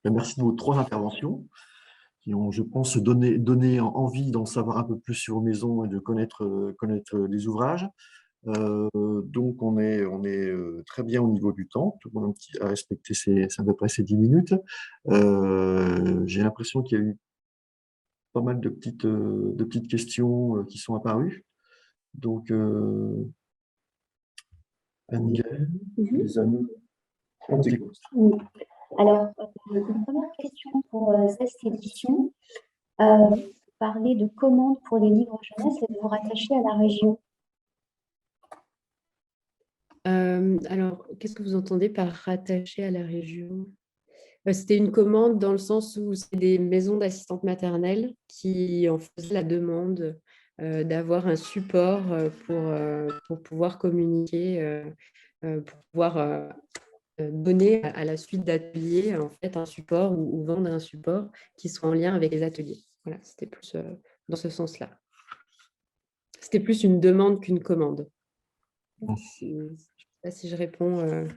Merci de vos 3 interventions qui ont, je pense, donné envie d'en savoir un peu plus sur vos maisons et de connaître les ouvrages. Donc, on est très bien au niveau du temps. Tout le monde a respecté à peu près ces 10 minutes. J'ai l'impression qu'il y a eu pas mal de petites questions qui sont apparues. Donc, Anne-Miguel, les amis, on t'écoute. Oui. Alors, une première question pour Zest Édition. Parler de commandes pour les livres jeunesse et de vous rattacher à la région. Alors, qu'est-ce que vous entendez par rattacher à la région ? C'était une commande dans le sens où c'est des maisons d'assistantes maternelles qui en faisaient la demande d'avoir un support pour pouvoir communiquer, pour pouvoir donner à la suite d'ateliers en fait, un support ou vendre un support qui soit en lien avec les ateliers. Voilà, c'était plus dans ce sens-là. C'était plus une demande qu'une commande. Je ne sais pas si je réponds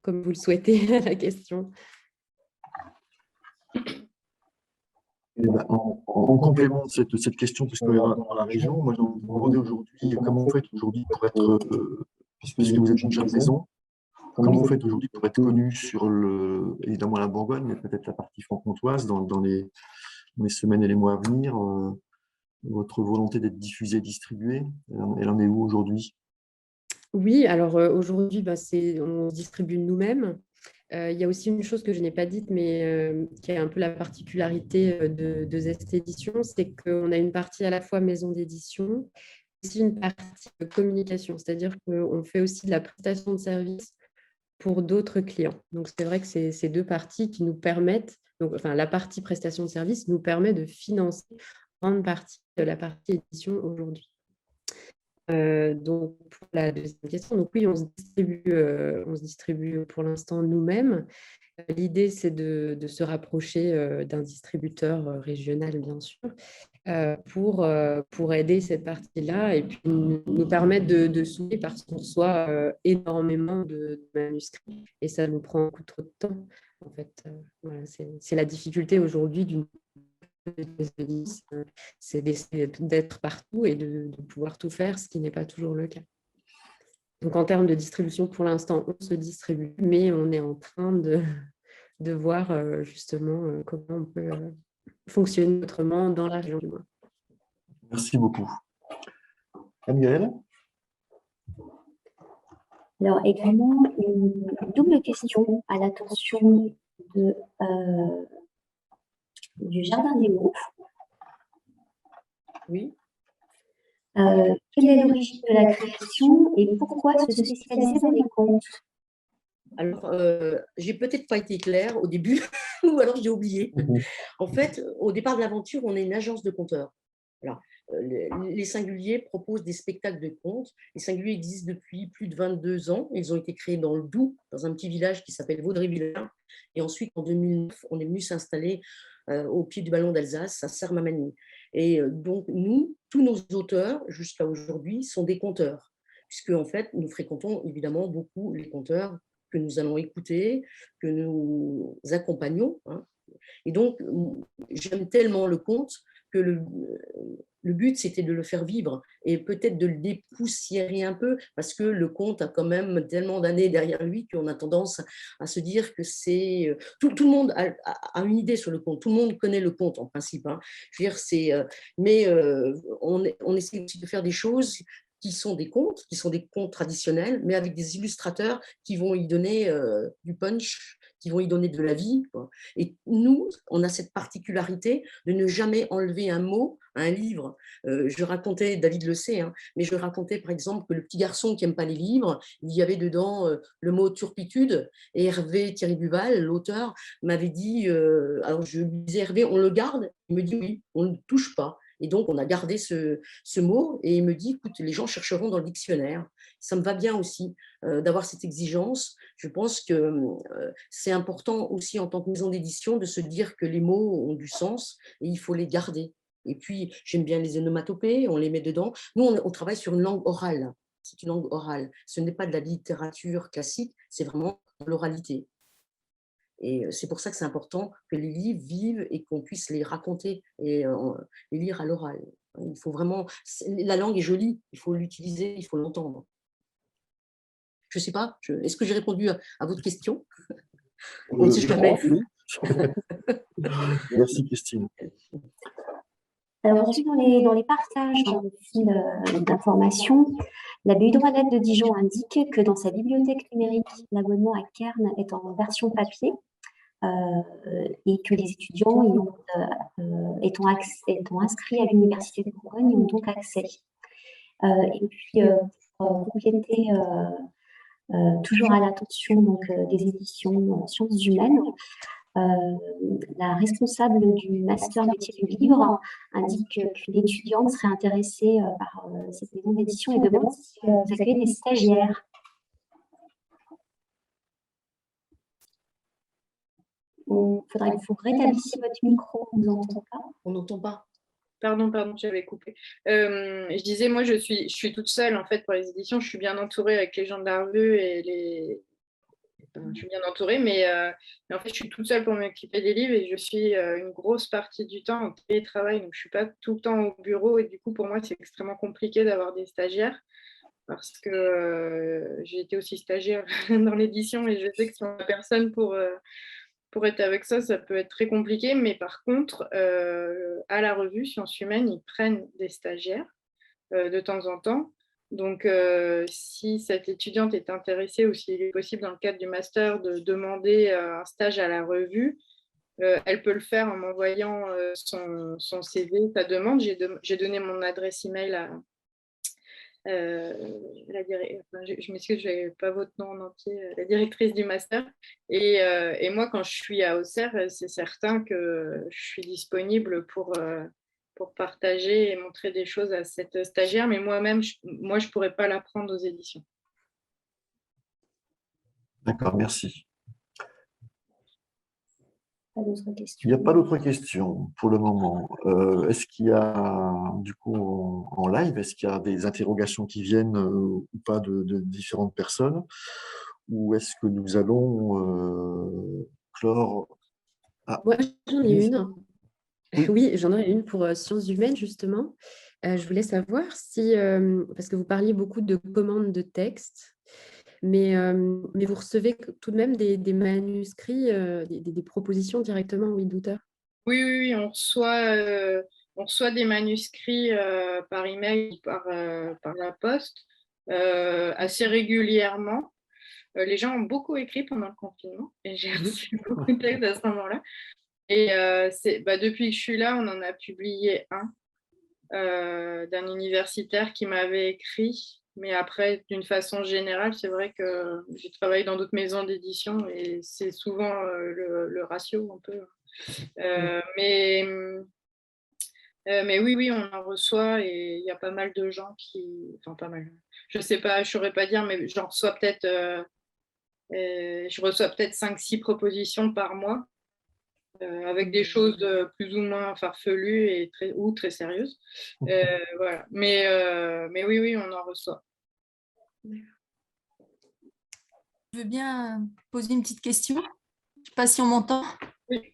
comme vous le souhaitez à la question. En complément de cette question, puisque dans la région, moi, je me demandais aujourd'hui comment vous faites aujourd'hui pour être, puisque vous êtes une jeune maison, comment vous faites aujourd'hui pour être connu sur évidemment la Bourgogne, mais peut-être la partie franc-comtoise dans les semaines et les mois à venir, votre volonté d'être diffusée, distribuée, elle en est où aujourd'hui? Oui, alors aujourd'hui, on distribue nous-mêmes. Il y a aussi une chose que je n'ai pas dite, mais qui est un peu la particularité de Zest Édition, c'est qu'on a une partie à la fois maison d'édition, aussi une partie communication, c'est-à-dire qu'on fait aussi de la prestation de services pour d'autres clients. Donc, c'est vrai que c'est ces deux parties qui nous permettent, donc, enfin, la partie prestation de service nous permet de financer une grande partie de la partie édition aujourd'hui. Donc, pour la deuxième question, donc oui, on se distribue pour l'instant nous-mêmes. L'idée, c'est de se rapprocher d'un distributeur régional, bien sûr, pour aider cette partie-là et puis nous permettre de souder parce qu'on reçoit énormément de manuscrits et ça nous prend beaucoup trop de temps. En fait, voilà, c'est la difficulté aujourd'hui d'une c'est d'essayer d'être partout et de pouvoir tout faire, ce qui n'est pas toujours le cas. Donc, en termes de distribution, pour l'instant, on se distribue, mais on est en train de voir justement comment on peut fonctionner autrement dans la région du Mans. Merci beaucoup. Anne-Gaëlle? Alors, également, une double question à l'attention du Jardin des Mots. Oui. Quelle est l'origine de la création et pourquoi se spécialiser dans les contes? Alors, j'ai peut-être pas été claire au début, ou alors j'ai oublié. En fait, au départ de l'aventure, on est une agence de conteurs. Voilà. Les Singuliers proposent des spectacles de contes. Les Singuliers existent depuis plus de 22 ans. Ils ont été créés dans le Doubs, dans un petit village qui s'appelle Vaudreuil-Villars. Et ensuite, en 2009, on est venu s'installer au pied du Ballon d'Alsace, à Serre-Mamagny. Et donc, nous, tous nos auteurs, jusqu'à aujourd'hui, sont des conteurs, puisque en fait, nous fréquentons évidemment beaucoup les conteurs que nous allons écouter, que nous accompagnons. Hein. Et donc, j'aime tellement le conte que le but, c'était de le faire vivre et peut-être de le dépoussiérer un peu, parce que le conte a quand même tellement d'années derrière lui qu'on a tendance à se dire que c'est… Tout le monde a une idée sur le conte, tout le monde connaît le conte en principe. Hein. Je veux dire, mais on essaie aussi de faire des choses qui sont des contes traditionnels, mais avec des illustrateurs qui vont y donner du punch, qui vont y donner de la vie. Quoi. Et nous, on a cette particularité de ne jamais enlever un mot à un livre. Je racontais, David le sait, hein, mais je racontais par exemple que le petit garçon qui n'aime pas les livres, il y avait dedans le mot turpitude, et Hervé Thierry Duval, l'auteur, m'avait dit, alors je lui disais, Hervé, on le garde? Il me dit oui, on ne le touche pas. Et donc, on a gardé ce mot et il me dit, écoute, les gens chercheront dans le dictionnaire. Ça me va bien aussi d'avoir cette exigence. Je pense que c'est important aussi en tant que maison d'édition de se dire que les mots ont du sens et il faut les garder. Et puis, j'aime bien les onomatopées, on les met dedans. Nous, on travaille sur une langue orale. C'est une langue orale. Ce n'est pas de la littérature classique, c'est vraiment de l'oralité. Et c'est pour ça que c'est important que les livres vivent et qu'on puisse les raconter et les lire à l'oral. Il faut vraiment… La langue est jolie, il faut l'utiliser, il faut l'entendre. Je ne sais pas, est-ce que j'ai répondu à votre question? On ne sait jamais. Merci Christine. Alors ensuite, dans les partages dans le fil d'information, l'abbaye de Droite de Dijon indique que dans sa bibliothèque numérique, l'abonnement à Cairn est en version papier et que les étudiants étant inscrits à l'Université de Bourgogne ont donc accès. Et puis, pour compléter, toujours à l'attention des éditions Sciences Humaines, la responsable du master métier du livre indique qu'une étudiante serait intéressée par cette maison d'édition et demande si vous avez des stagiaires. Il faudrait que vous rétablissiez votre micro, on ne vous entend pas. On n'entend pas. Pardon, j'avais coupé. Je disais, moi, je suis toute seule, en fait, pour les éditions. Je suis bien entourée avec les gens de la revue et je suis bien entourée, mais en fait, je suis toute seule pour m'occuper des livres et je suis une grosse partie du temps en télétravail, donc je ne suis pas tout le temps au bureau et du coup, pour moi, c'est extrêmement compliqué d'avoir des stagiaires parce que j'ai été aussi stagiaire dans l'édition et je sais que si on n'a personne pour être avec ça, ça peut être très compliqué, mais par contre, à la revue Sciences Humaines, ils prennent des stagiaires de temps en temps. Donc, si cette étudiante est intéressée ou s'il est possible dans le cadre du master de demander un stage à la revue, elle peut le faire en m'envoyant son CV, sa demande. J'ai donné mon adresse email je m'excuse, je n'avais pas votre nom en entier, la directrice du master. Et moi, quand je suis à Auxerre, c'est certain que je suis disponible pour partager et montrer des choses à cette stagiaire, mais moi-même, je ne pourrais pas l'apprendre aux éditions. D'accord, merci. Pas d'autres questions. Il n'y a pas d'autres questions pour le moment. Est-ce qu'il y a, du coup, en live, est-ce qu'il y a des interrogations qui viennent ou pas de différentes personnes? Ou est-ce que nous allons clore? Ah, Moi, j'en ai oui. une. Oui. Oui, j'en ai une pour sciences humaines, justement. Je voulais savoir si, parce que vous parliez beaucoup de commandes de texte, mais vous recevez tout de même des manuscrits, des propositions directement au WeDouter? Oui, on reçoit des manuscrits par email ou par la poste assez régulièrement. Les gens ont beaucoup écrit pendant le confinement et j'ai reçu beaucoup de textes à ce moment-là. Et depuis que je suis là, on en a publié un d'un universitaire qui m'avait écrit. Mais après, d'une façon générale, c'est vrai que j'ai travaillé dans d'autres maisons d'édition et c'est souvent le ratio un peu. Mais oui, on en reçoit et il y a pas mal de gens qui. Enfin, pas mal. Je sais pas, je saurais pas dire, mais j'en reçois peut-être. Je reçois peut-être 5-6 propositions par mois avec des choses plus ou moins farfelues et très sérieuses. Voilà. Mais oui, on en reçoit. Je veux bien poser une petite question. Je ne sais pas si on m'entend.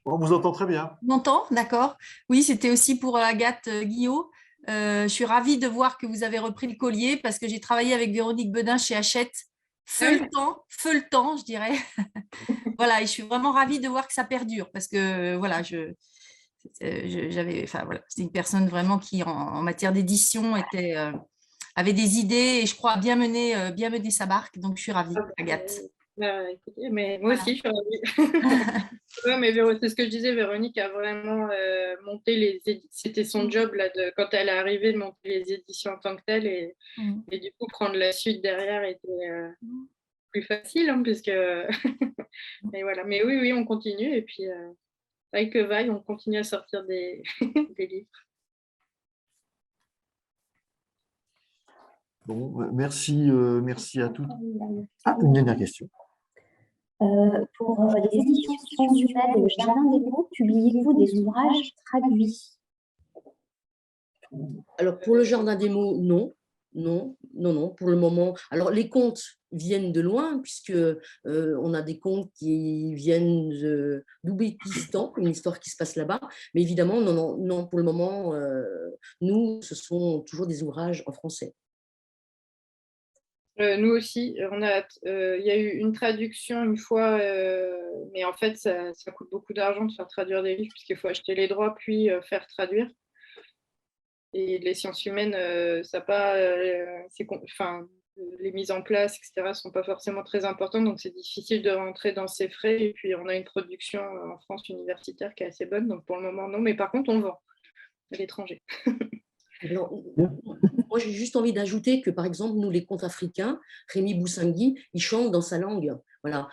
On vous entend très bien. On m'entend, d'accord. Oui, c'était aussi pour Agathe Guillot. Je suis ravie de voir que vous avez repris le collier parce que j'ai travaillé avec Véronique Bedin chez Hachette. Feu le temps, je dirais. Voilà, et je suis vraiment ravie de voir que ça perdure parce que voilà, c'était une personne vraiment qui en matière d'édition avait des idées et je crois bien mener sa barque. Donc je suis ravie, Agathe. Écoutez, mais moi aussi, je suis ravie. Ouais, mais c'est ce que je disais, Véronique a vraiment monté c'était son job là, quand elle est arrivée de monter les éditions en tant que telle et du coup prendre la suite derrière était plus facile hein, puisque mais voilà. Mais oui, on continue et puis vaille que vaille, on continue à sortir des livres. Bon, merci à toutes. Ah, une dernière question. Pour les éditions Sciences Humaines et le Jardin des Mots, publiez-vous des ouvrages traduits? Alors, pour le Jardin des mots, non. Pour le moment. Alors, les contes viennent de loin, puisque on a des contes qui viennent d'Ouzbékistan, une histoire qui se passe là-bas. Mais évidemment, non, pour le moment, nous, ce sont toujours des ouvrages en français. Nous aussi, il y a eu une traduction une fois, mais en fait, ça coûte beaucoup d'argent de faire traduire des livres, puisqu'il faut acheter les droits puis faire traduire. Et les sciences humaines, ça pas, les mises en place, etc., ne sont pas forcément très importantes, donc c'est difficile de rentrer dans ces frais. Et puis, on a une production en France universitaire qui est assez bonne, donc pour le moment, non. Mais par contre, on vend à l'étranger. Alors, moi, j'ai juste envie d'ajouter que, par exemple, nous, les contes africains, Rémi Boussangui, il chante dans sa langue. Voilà.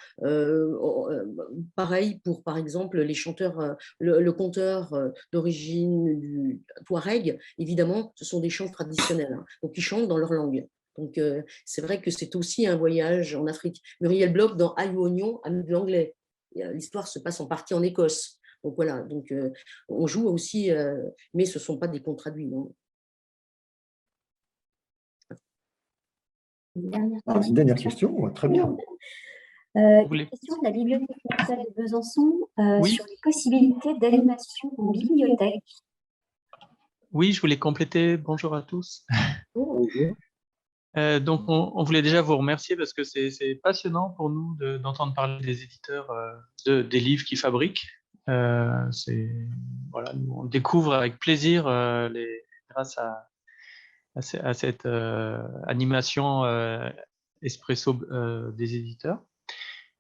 Pareil pour, par exemple, les chanteurs, le conteur d'origine du Touareg, évidemment, ce sont des chants traditionnels. Hein, donc, ils chantent dans leur langue. Donc, c'est vrai que c'est aussi un voyage en Afrique. Muriel Bloch, dans Aïe ou Oignon, a mis de l'anglais. L'histoire se passe en partie en Écosse. Donc, voilà. Donc, on joue aussi, mais ce ne sont pas des contes traduits. Non. Une dernière question, très bien. Une question de la Bibliothèque nationale de Besançon sur les possibilités d'animation en bibliothèque. Oui, je voulais compléter. Bonjour à tous. Bonjour. Donc, on voulait déjà vous remercier parce que c'est passionnant pour nous d'entendre parler des éditeurs des livres qu'ils fabriquent. Voilà, on découvre avec plaisir grâce à cette animation Espresso des éditeurs.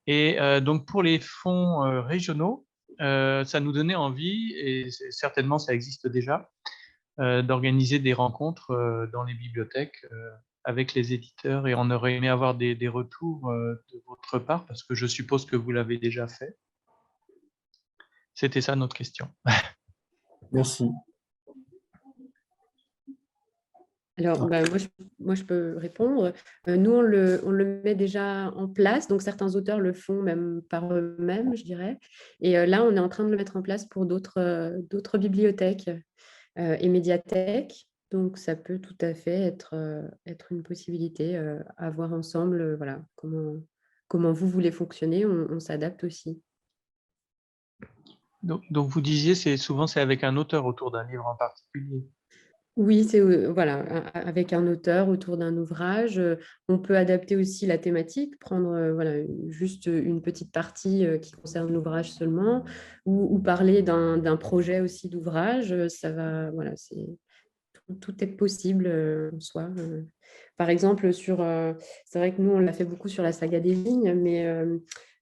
Et donc, pour les fonds régionaux, ça nous donnait envie, et certainement ça existe déjà, d'organiser des rencontres dans les bibliothèques avec les éditeurs et on aurait aimé avoir des retours de votre part parce que je suppose que vous l'avez déjà fait. C'était ça notre question. Merci. Alors, bah, moi, je peux répondre. Nous, on le met déjà en place. Donc, certains auteurs le font même par eux-mêmes, je dirais. Et là, on est en train de le mettre en place pour d'autres bibliothèques et médiathèques. Donc, ça peut tout à fait être une possibilité à voir ensemble. Voilà, comment vous voulez fonctionner, on s'adapte aussi. Donc vous disiez, souvent c'est avec un auteur autour d'un livre en particulier. Oui, c'est voilà, avec un auteur autour d'un ouvrage. On peut adapter aussi la thématique, prendre voilà, juste une petite partie qui concerne l'ouvrage seulement, ou parler d'un projet aussi d'ouvrage. Ça va, voilà, tout est possible en soi. Par exemple, c'est vrai que nous, on l'a fait beaucoup sur la saga des Vignes, mais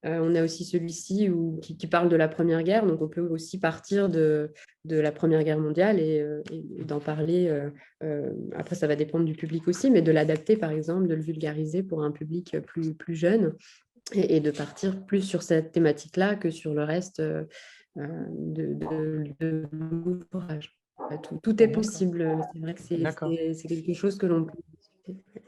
on a aussi celui-ci qui parle de la Première Guerre, donc on peut aussi partir de la Première Guerre mondiale et d'en parler. Après, ça va dépendre du public aussi, mais de l'adapter, par exemple, de le vulgariser pour un public plus jeune et de partir plus sur cette thématique-là que sur le reste de l'ouvrage. Tout est possible. C'est vrai que c'est quelque chose que l'on peut discuter.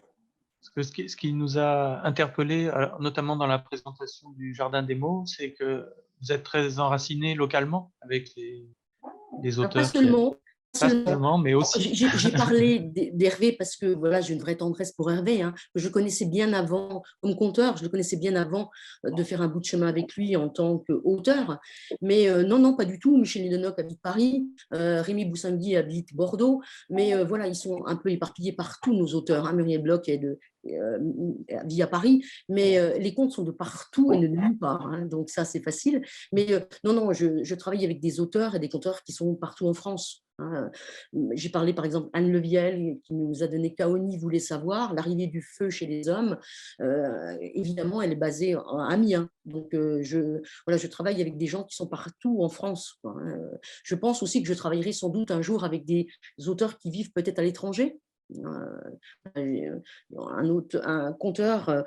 Parce que ce qui nous a interpellés, notamment dans la présentation du Jardin des mots, c'est que vous êtes très enracinés localement avec les auteurs. Pas seulement. Pas seulement, mais aussi. J'ai parlé d'Hervé parce que voilà, j'ai une vraie tendresse pour Hervé, hein, que je connaissais bien avant, comme conteur, je le connaissais bien avant de faire un bout de chemin avec lui en tant qu'auteur. Mais non, pas du tout. Michel Lidenoc habite Paris, Rémi Boussangui habite Bordeaux, mais voilà, ils sont un peu éparpillés partout, nos auteurs. Hein. Muriel Bloch vit à Paris, mais les contes sont de partout et ne nulle part. Hein, donc ça, c'est facile. Mais non, je travaille avec des auteurs et des conteurs qui sont partout en France. Hein. J'ai parlé par exemple Anne Leviel qui nous a donné Kaoni voulait savoir, l'arrivée du feu chez les hommes. Évidemment, elle est basée à Amiens. Donc, je travaille avec des gens qui sont partout en France. Quoi, hein. Je pense aussi que je travaillerai sans doute un jour avec des auteurs qui vivent peut-être à l'étranger. Un conteur,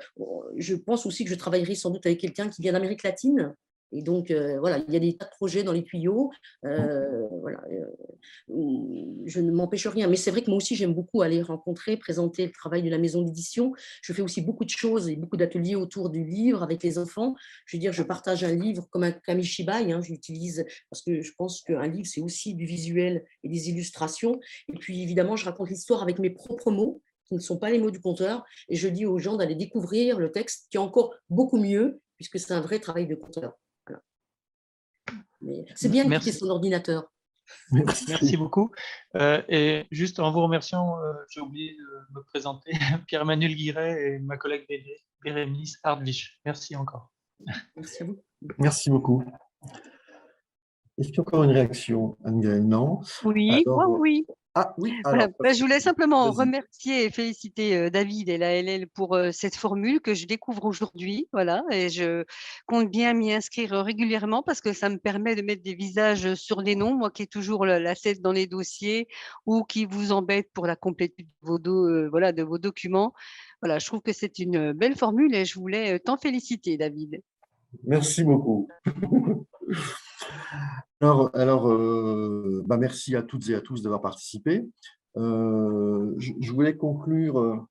je pense aussi que je travaillerai sans doute avec quelqu'un qui vient d'Amérique latine. Et donc, voilà, il y a des tas de projets dans les tuyaux. Voilà, je ne m'empêche rien. Mais c'est vrai que moi aussi, j'aime beaucoup aller rencontrer, présenter le travail de la maison d'édition. Je fais aussi beaucoup de choses et beaucoup d'ateliers autour du livre avec les enfants. Je veux dire, je partage un livre comme un kamishibai. Hein, j'utilise parce que je pense qu'un livre, c'est aussi du visuel et des illustrations. Et puis, évidemment, je raconte l'histoire avec mes propres mots qui ne sont pas les mots du conteur. Et je dis aux gens d'aller découvrir le texte qui est encore beaucoup mieux puisque c'est un vrai travail de conteur. C'est bien de quitter son ordinateur. Merci beaucoup. Et juste en vous remerciant, j'ai oublié de me présenter, Pierre-Emmanuel Guiret et ma collègue Bérénice Hardwich. Merci encore. Merci à vous. Merci beaucoup. Est-ce qu'il y a encore une réaction, Anne-Gaëlle? Non. Oui, alors, oui. Ah oui, voilà. alors, je voulais simplement remercier et féliciter David et la LL pour cette formule que je découvre aujourd'hui. Voilà, et je compte bien m'y inscrire régulièrement parce que ça me permet de mettre des visages sur les noms, moi qui ai toujours la tête dans les dossiers ou qui vous embête pour la complétude de vos documents. Voilà, je trouve que c'est une belle formule et je voulais t'en féliciter, David. Merci beaucoup. Merci à toutes et à tous d'avoir participé. Je voulais conclure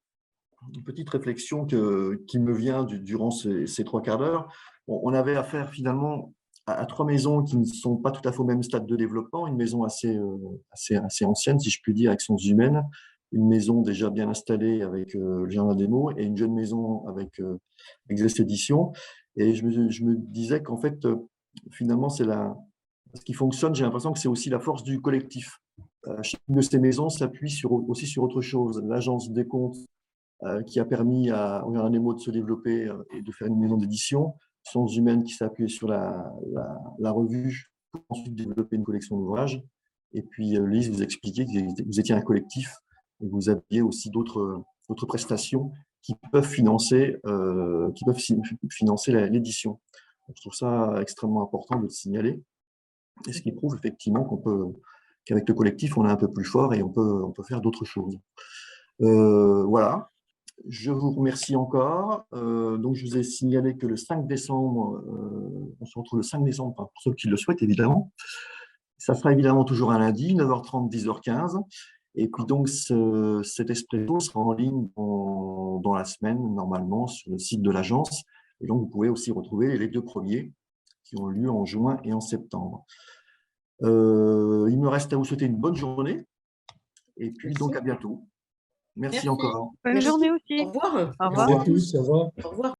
une petite réflexion qui me vient durant ces 3 quarts d'heure. On avait affaire finalement à 3 maisons qui ne sont pas tout à fait au même stade de développement. Une maison assez ancienne, si je puis dire, avec Sciences Humaines, une maison déjà bien installée avec le Jardin des mots et une jeune maison avec Zest Éditions. Et je me disais qu'en fait, finalement, ce qui fonctionne, j'ai l'impression que c'est aussi la force du collectif. Chacune de ces maisons s'appuie aussi sur autre chose. L'agence des comptes qui a permis à Jardin des mots de se développer et de faire une maison d'édition. Sciences Humaines qui s'est appuyée sur la revue pour ensuite développer une collection d'ouvrages. Et puis, Lise, vous expliquiez que vous étiez un collectif et vous aviez aussi d'autres prestations qui peuvent financer l'édition. Je trouve ça extrêmement important de le signaler. Et ce qui prouve effectivement qu'avec le collectif, on est un peu plus fort et on peut faire d'autres choses. Voilà. Je vous remercie encore. Donc, je vous ai signalé que le 5 décembre, on se retrouve le 5 décembre, pour ceux qui le souhaitent, évidemment. Ça sera évidemment toujours un lundi, 9h30, 10h15. Et puis donc, cet expresso sera en ligne dans la semaine, normalement, sur le site de l'agence. Et donc, vous pouvez aussi retrouver les 2 premiers qui ont lieu en juin et en septembre. Il me reste à vous souhaiter une bonne journée. Et puis, donc, à bientôt. Merci encore. Bonne Merci. journée aussi. Au revoir. Au revoir. Merci à tous, au revoir. Au revoir.